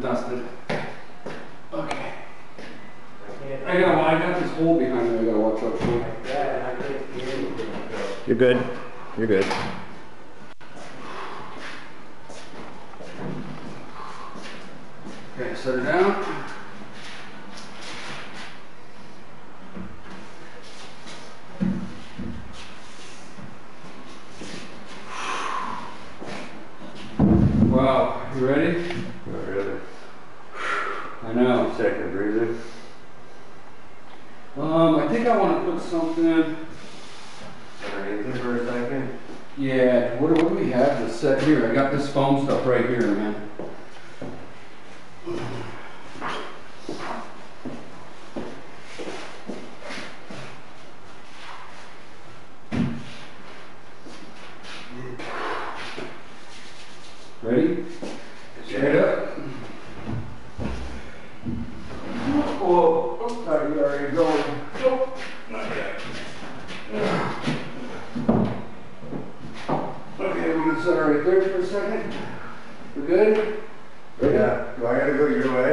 and dusted. Okay. I got this hole behind me I gotta watch out for. You're good. You're good. Okay, set her down. Wow, you ready? Not really. I know. Second breather. I think I want to put something. Underneath it for a second. Yeah, what do we have to set here? I got this foam stuff right here, man. Ready? Straight up. Whoa, oh, sorry, you already going. Oh, not yet. Okay, we're gonna set her right there for a second. We're good? Yeah. Do I gotta go your way?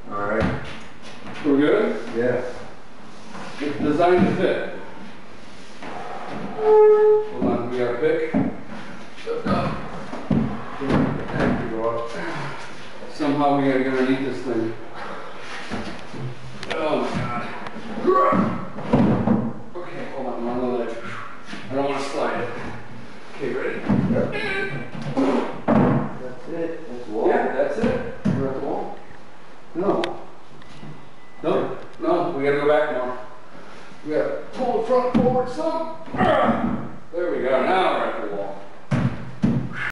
Alright. We're good? Yeah. It's designed to fit. Hold on, we gotta pick. Somehow we gotta get underneath this thing.